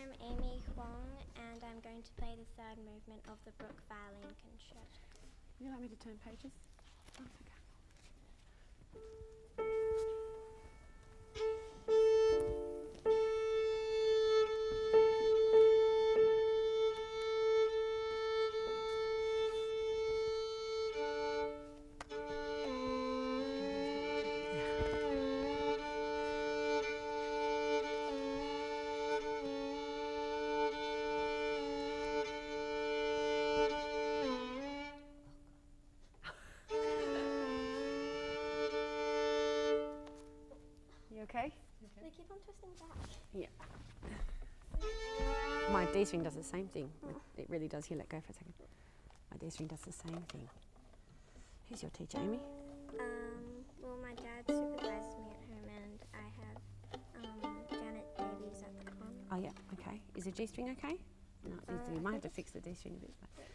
I'm Amy Huang, and I'm going to play the third movement of the Bruch Violin Concerto. Would you like me to turn pages? Oh, okay. You okay? They keep on twisting back. Yeah. My D string does the same thing. It really does. Here, let go for a second. My D string does the same thing. Who's your teacher, Amy? Well, my dad supervises me at home, and I have Janet Davies at the con. Oh, yeah, okay. Is the G string okay? No, it needs to be. Might have to fix the D string a bit. But.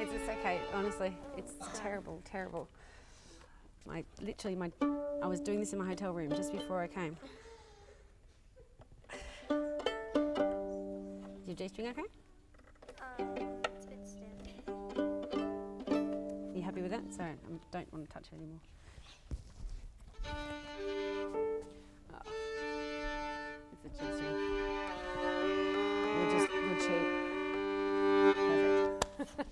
It's okay, honestly. It's terrible, terrible. I was doing this in my hotel room just before I came. Is your G string okay? It's a bit stiff. Are you happy with that? Sorry, I don't want to touch it anymore. Oh. It's the G string. We'll cheat. Perfect.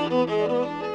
Thank you.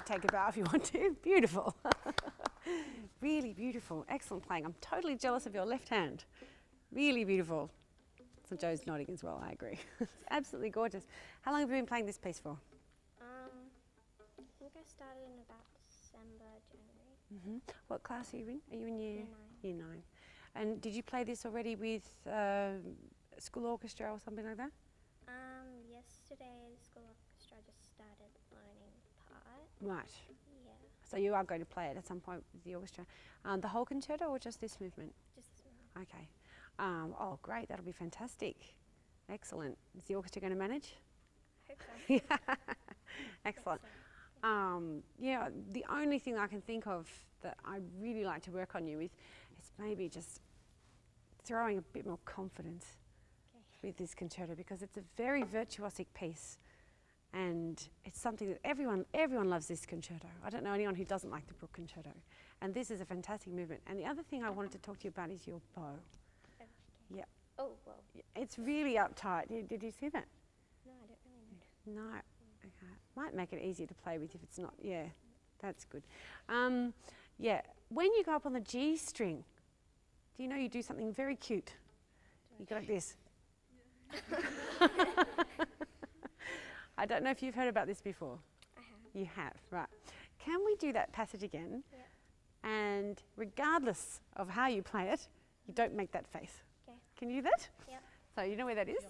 Take a bow if you want to. Beautiful. Really beautiful. Excellent playing. I'm totally jealous of your left hand. Really beautiful. So Joe's nodding as well, I agree. It's absolutely gorgeous. How long have you been playing this piece for? I think I started in about December, January. What class are you in? Are you in Year Year 9. And did you play this already with school orchestra or something like that? Yesterday the school orchestra just started learning the part. Right. Yeah. So you are going to play it at some point with the orchestra. The whole concerto or just this movement? Just this one. Okay. Oh, great. That'll be fantastic. Excellent. Is the orchestra going to manage? I hope so. Excellent. So. Yeah, the only thing I can think of that I'd really like to work on you with is maybe just throwing a bit more confidence with this concerto, because it's a very virtuosic piece and it's something that everyone loves this concerto. I don't know anyone who doesn't like the Brook Concerto, and this is a fantastic movement. And the other thing I wanted to talk to you about is your bow. Okay. Yeah. Oh, well. It's really uptight. Did you see that? No, I don't really know. No. Okay. Might make it easier to play with if it's not. Yeah, that's good. Yeah, when you go up on the G string, do you know you do something very cute? You go like this. I don't know if you've heard about this before. I have. You have, right. Can we do that passage again? Yep. And regardless of how you play it, you don't make that face. Okay. Can you do that? Yep. So you know where that is?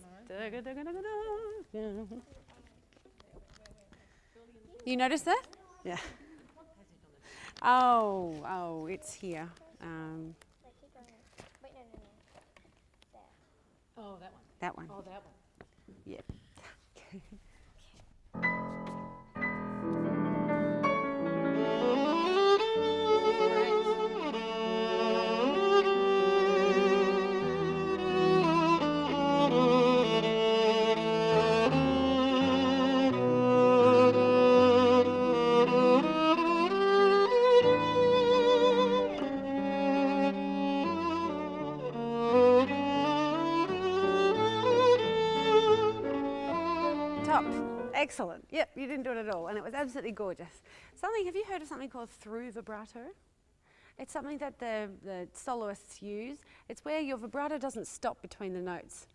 You notice that? Yeah. Oh, it's here. Like keep going. Wait, no. Oh, that one. That one. Oh, that one. Yeah. Top. Excellent. Yep, you didn't do it at all, and it was absolutely gorgeous. Have you heard of something called through vibrato? It's something that the soloists use. It's where your vibrato doesn't stop between the notes.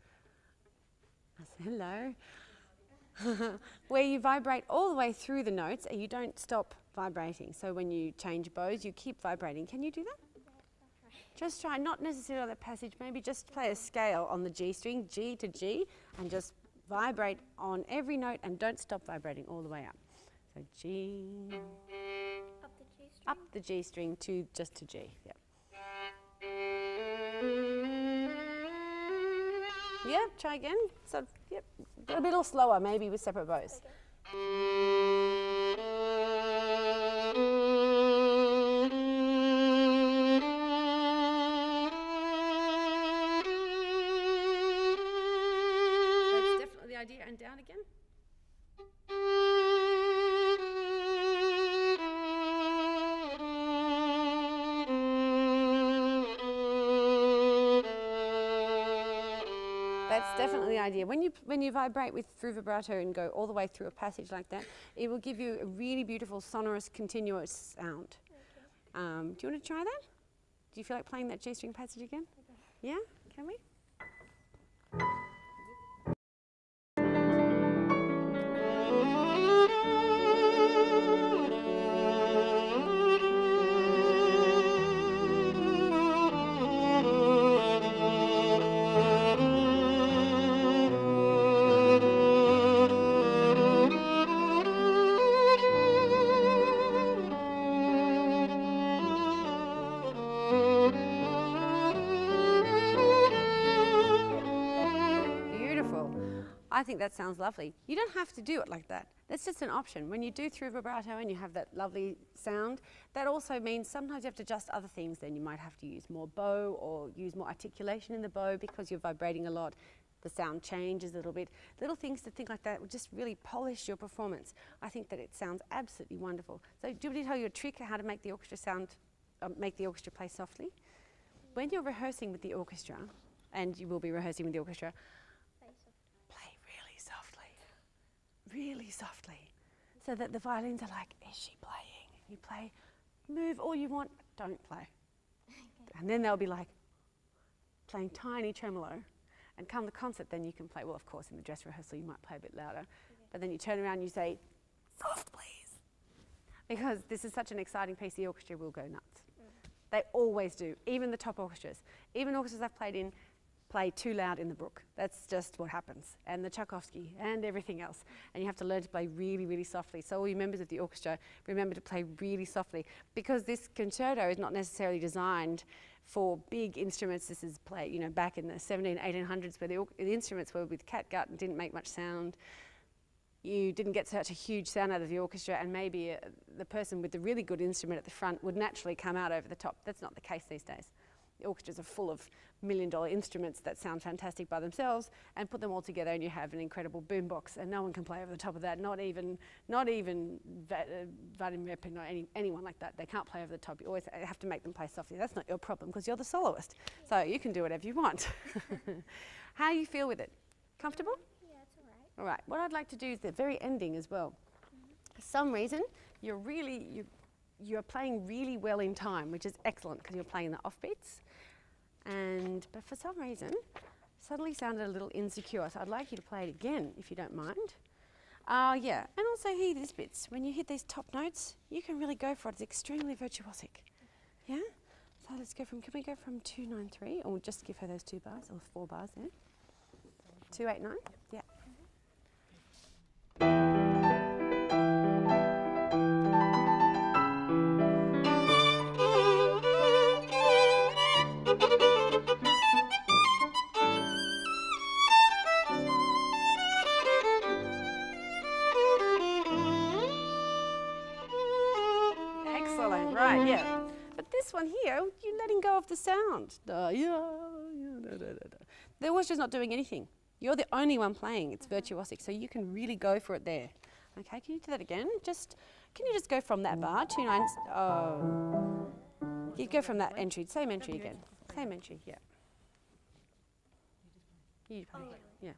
Hello. Where you vibrate all the way through the notes and you don't stop vibrating. So when you change bows, you keep vibrating. Can you do that? Just try, not necessarily that passage, maybe just play a scale on the G string, G to G, and just vibrate on every note and don't stop vibrating all the way up. So G, up the G string to just to G. Yep. Yeah, try again. So, yep, a little slower, maybe with separate bows. That's definitely the idea. And down again. That's definitely the idea. When you vibrate with through vibrato and go all the way through a passage like that, it will give you a really beautiful, sonorous, continuous sound. Okay. Do you want to try that? Do you feel like playing that G string passage again? Okay. Yeah? Can we? I think that sounds lovely. You don't have to do it like that. That's just an option. When you do through vibrato and you have that lovely sound, that also means sometimes you have to adjust other things. Then you might have to use more bow or use more articulation in the bow because you're vibrating a lot. The sound changes a little bit. Little things to think like that will just really polish your performance. I think that it sounds absolutely wonderful. So do you want me to tell you a trick how to make the orchestra sound, make the orchestra play softly? When you're rehearsing with the orchestra, and you will be rehearsing with the orchestra, really softly, so that the violins are like, is she playing? You play, move all you want, don't play. And then they'll be like, playing tiny tremolo. And come the concert, then you can play, well, of course, in the dress rehearsal, you might play a bit louder. But then you turn around and you say, soft, please. Because this is such an exciting piece, the orchestra will go nuts. They always do, even the top orchestras. Even orchestras I've played in, play too loud in the Brook. That's just what happens. And the Tchaikovsky and everything else. And you have to learn to play really, really softly. So all you members of the orchestra, remember to play really softly. Because this concerto is not necessarily designed for big instruments. This is played, you know, back in the 1800s where the instruments were with catgut and didn't make much sound. You didn't get such a huge sound out of the orchestra, and maybe the person with the really good instrument at the front would naturally come out over the top. That's not the case these days. The orchestras are full of million-dollar instruments that sound fantastic by themselves, and put them all together and you have an incredible boombox, and no one can play over the top of that, not even Vadim Repin or anyone like that. They can't play over the top. You always have to make them play softly. That's not your problem because you're the soloist. So you can do whatever you want. How do you feel with it? Comfortable? Yeah, it's all right. All right. What I'd like to do is the very ending as well. For some reason, you're playing really well in time, which is excellent because you're playing the offbeats. But for some reason, suddenly sounded a little insecure. So I'd like you to play it again, if you don't mind. Yeah, and also hear these bits. When you hit these top notes, you can really go for it. It's extremely virtuosic. Yeah? So let's go from, can we go from 293, or we'll just give her those 2 bars, or 4 bars there. 289? Yeah. of the sound. Da, ya, ya, da, da, da, da. The orchestra's not doing anything. You're the only one playing. It's virtuosic, so you can really go for it there. Okay, can you do that again? Can you just go from that bar, 2 nines? Oh. You go from that entry, same entry again. Same entry, yeah. You play, yeah.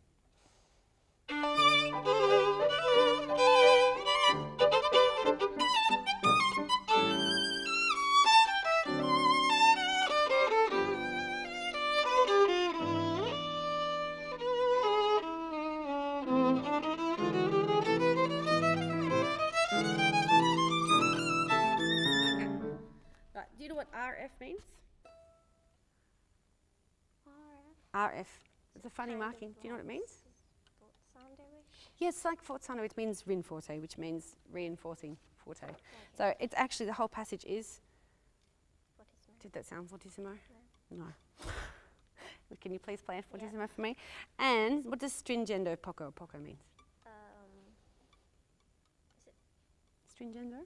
Right, do you know what RF means? RF. It's a funny marking. Do you know what it means? Yes, it's like forzando, which means rinforte, which means reinforcing forte. Okay. So it's actually, the whole passage is... Fortissimo. Did that sound fortissimo? No. Can you please play fortissimo for me? And what does stringendo poco means? Is it Stringendo?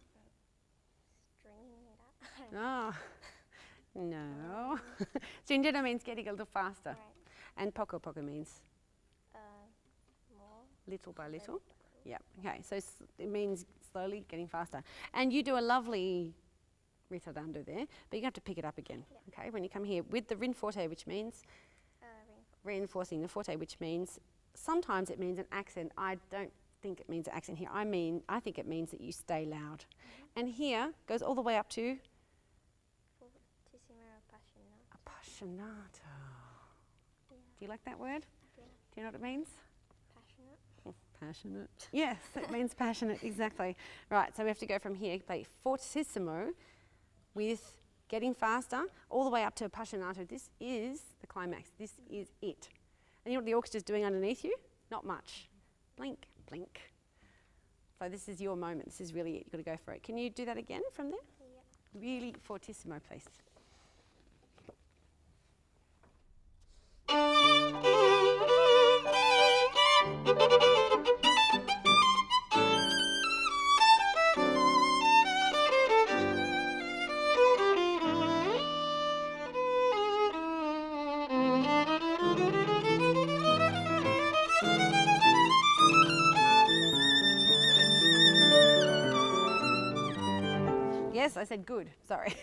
stringing it up? Oh, no. Stringendo means getting a little faster. Right. And poco means? More. Little by little. Yeah. Okay. So it means slowly getting faster. And you do a lovely ritardando there, but you have to pick it up again. Yep. Okay. When you come here with the rinforte, which means reinforcing the forte, which means sometimes it means an accent. I don't think it means an accent here. I think it means that you stay loud. Mm-hmm. And here goes all the way up to fortissimo appassionato. Appassionato. Yeah. Do you like that word? Yeah. Do you know what it means? Passionate. Passionate. Yes, it means passionate, exactly. Right, so we have to go from here, play fortissimo with getting faster, all the way up to appassionato. This is the climax. This is it. And you know what the orchestra's doing underneath you? Not much. Blink, blink. So this is your moment. This is really it. You've got to go for it. Can you do that again from there? Yeah. Really fortissimo, please. Yes, I said good. Sorry,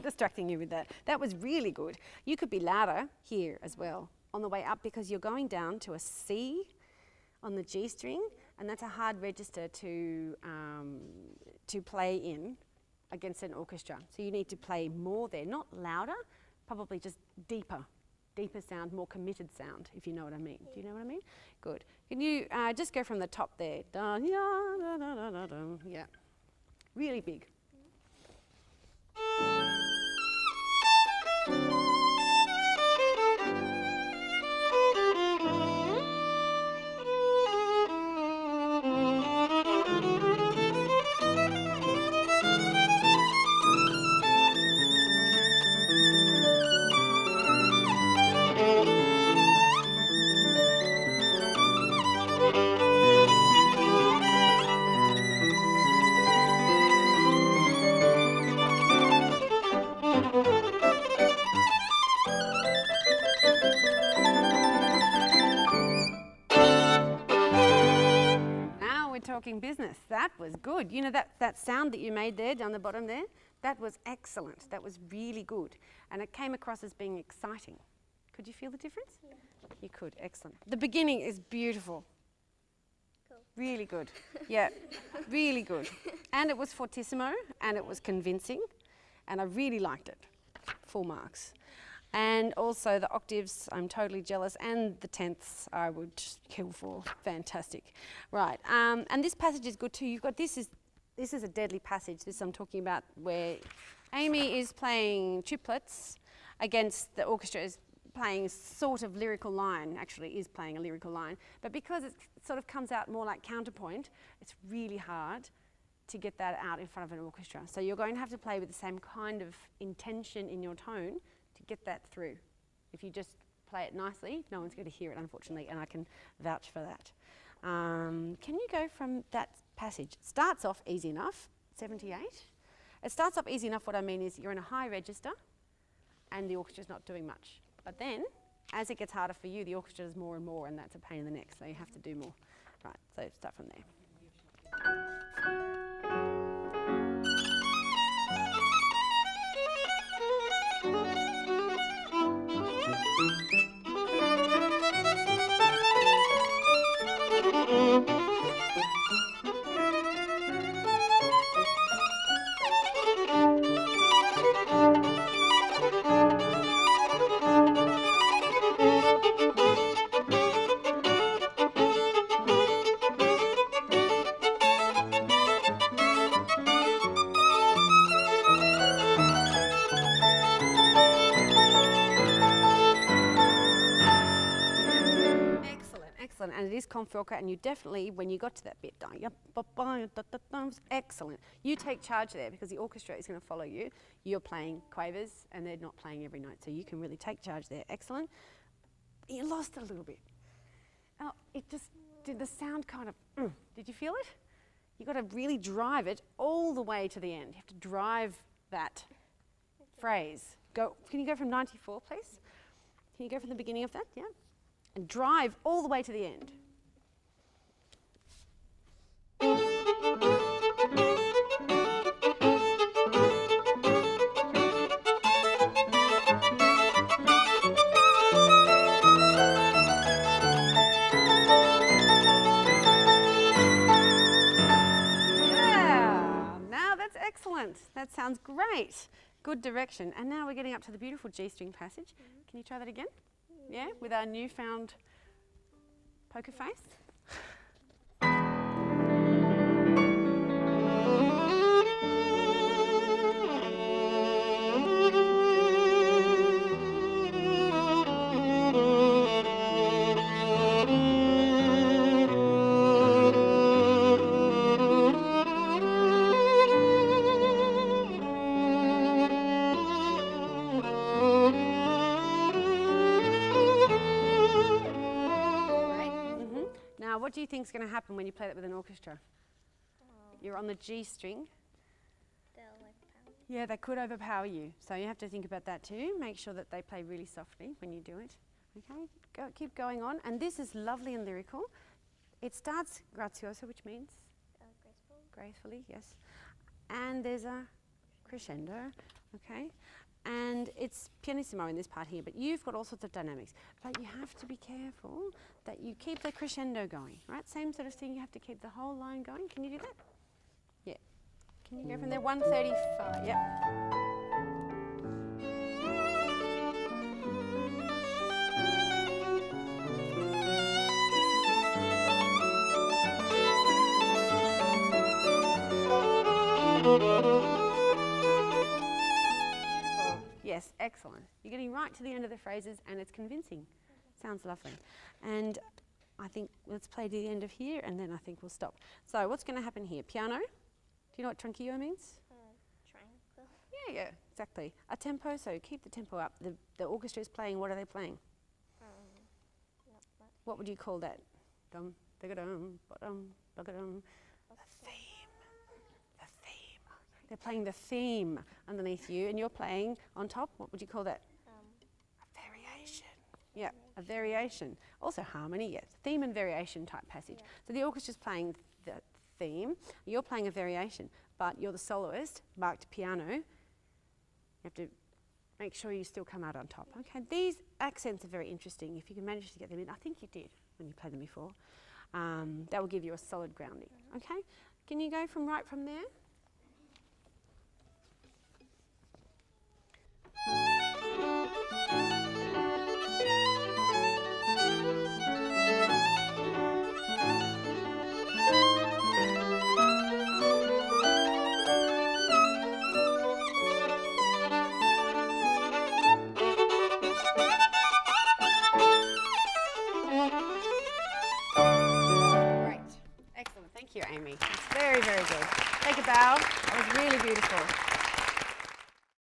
distracting you with that. That was really good. You could be louder here as well on the way up because you're going down to a C on the G string, and that's a hard register to play in against an orchestra. So you need to play more there, not louder, probably just deeper sound, more committed sound, if you know what I mean. Do you know what I mean? Good. Can you just go from the top there? Da, ya, da, da, da, da, da. Yeah, really big. Talking business. That was good. You know that sound that you made there down the bottom there? That was excellent. That was really good. And it came across as being exciting. Could you feel the difference? Yeah. You could. Excellent. The beginning is beautiful. Cool. Really good. Yeah, really good. And it was fortissimo and it was convincing and I really liked it. 4 marks. And also the octaves, I'm totally jealous, and the tenths I would kill for. Fantastic. Right, and this passage is good too. You've got this is a deadly passage. This I'm talking about where Amy is playing triplets against the orchestra is playing sort of lyrical line. Actually, is playing a lyrical line, but because it sort of comes out more like counterpoint, it's really hard to get that out in front of an orchestra. So you're going to have to play with the same kind of intention in your tone to get that through. If you just play it nicely, no one's going to hear it, unfortunately, and I can vouch for that. Can you go from that passage? It starts off easy enough, 78. It starts off easy enough. What I mean is you're in a high register and the orchestra's not doing much. But then, as it gets harder for you, the orchestra does more and more, and that's a pain in the neck, so you have to do more. Right, so start from there. And it is conforca, and you definitely, when you got to that bit, excellent. You take charge there because the orchestra is going to follow you. You're playing quavers, and they're not playing every note, so you can really take charge there. Excellent. You lost it a little bit. Oh, it just did the sound kind of. Did you feel it? You got to really drive it all the way to the end. You have to drive that phrase. Go. Can you go from 94, please? Can you go from the beginning of that? Yeah. And drive all the way to the end. Yeah, now that's excellent. That sounds great. Good direction. And now we're getting up to the beautiful G string passage. Can you try that again? Yeah, with our newfound poker face. What do you think is going to happen when you play that with an orchestra? You're on the G string. They'll overpower you. Yeah, they could overpower you. So you have to think about that too. Make sure that they play really softly when you do it. Okay, keep going on. And this is lovely and lyrical. It starts grazioso, which means? Graceful. Gracefully, yes. And there's a crescendo, okay? And it's pianissimo in this part here, but you've got all sorts of dynamics. But you have to be careful that you keep the crescendo going, right? Same sort of thing, you have to keep the whole line going. Can you do that? Yeah. Can you go from there? 135, yeah. Yes, excellent. You're getting right to the end of the phrases and it's convincing. Sounds lovely. And I think let's play to the end of here and then I think we'll stop. So what's going to happen here? Piano. Do you know what tranquillo means? Tranquil. Yeah, exactly. A tempo, so keep the tempo up. The orchestra is playing, what are they playing? What would you call that? Dum, da-ga-dum, ba-dum, ba-ga-dum. The theme. They're playing the theme underneath you and you're playing on top. What would you call that? A variation. Yeah, a variation. Also harmony, yes. Theme and variation type passage. Yeah. So the orchestra's playing the theme, you're playing a variation, but you're the soloist, marked piano. You have to make sure you still come out on top. Okay, these accents are very interesting. If you can manage to get them in, I think you did when you played them before. That will give you a solid grounding. Okay, can you go from right from there?